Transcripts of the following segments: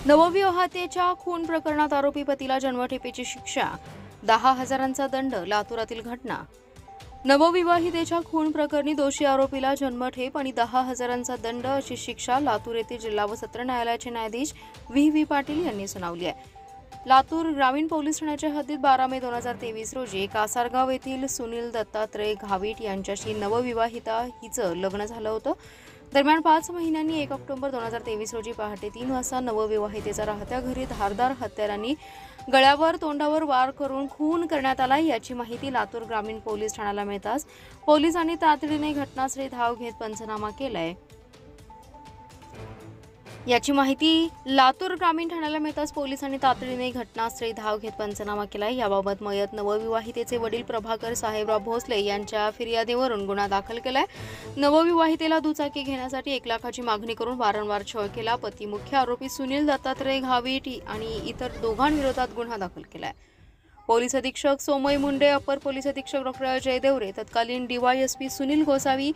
नवविवाहितेच्या खून प्रकरणात आरोपी पतीला जन्मठेपेची शिक्षा, 10,000चा दंड. लातूरातील घटना. नवविवाहितेच्या खून प्रकरणी दोषी आरोपीला जन्मठेप आणि 10,000चा दंड अशी शिक्षा लातूर येथील जिल्हा व सत्र न्यायालयाचे न्यायाधीश व्ही पाटील यांनी सुनावली आहे. लातूर ग्रामीण पोलीस ठाण्याच्या हद्दीत 12 मे 2023 रोजी कासारगाव येथील सुनील दत्तात्रय घावीट यांच्याशी नवविवाहिता हिचं लग्न झालं होतं. दरम्यान 5 महिन्यांनी 1 ऑक्टोबर 2023 रोजी पहाटे 3 वाजता नवविवाहितेचा राहत्या घरी धारदार हत्यारांनी गळ्यावर तोंडावर वार करून खून करण्यात आला. याची माहिती लातूर ग्रामीण पोलीस ठाण्याला मिळताच पोलिसांनी तातडीने घटनास्थळी धाव घेत पंचनामा केलाय. याची माहिती लातूर ग्रामीण ठाण्याला मिळताच पोलिसांनी तातडीने घटनास्थळी धाव घेत पंचनामा केलाय. याबाबत मयत नवविवाहितेचे वडील प्रभाकर साहेबराव भोसले यांच्या फिर्यादीवरून गुन्हा दाखल केलाय. नवविवाहितेला दुचाकी घेण्यासाठी 1 लाखाची मागणी करून वारंवार छळ केला. पती मुख्य आरोपी सुनील दत्तात्रय घावीट आणि इतर दोघांविरोधात गुन्हा दाखल केलाय. पोलीस अधीक्षक सोमय मुंडे, अपर पोलीस अधीक्षक डॉक्टर अजय देवरे, तत्कालीन डीवायएसपी सुनील गोसावी,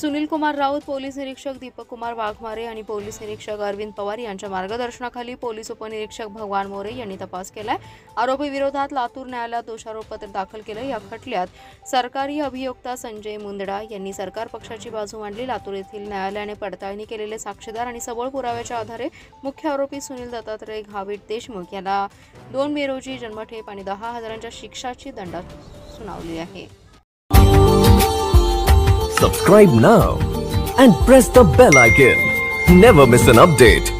सुनील कुमार राऊत, पोलीस निरीक्षक दीपक कुमार वाघमारे आणि पोलीस निरीक्षक अरविंद पवार यांच्या मार्गदर्शनाखाली पोलीस उपनिरीक्षक भगवान मोरे यांनी तपास केलाय. आरोपी विरोधात लातूर न्यायालयात दोषारोपपत्र दाखल केलं. या खटल्यात सरकारी अभियोक्ता संजय मुंदडा यांनी सरकार पक्षाची बाजू मांडली. लातूर येथील न्यायालयाने पडताळणी केलेले साक्षीदार आणि सबळ पुराव्याच्या आधारे मुख्य आरोपी सुनील दत्तात्रय घावीट देशमुख याला 2 मे रोजी जन्मठेप आणि 10,000च्या शिक्षाची दंड सुनावली आहे. Subscribe now and press the bell icon. Never miss an update.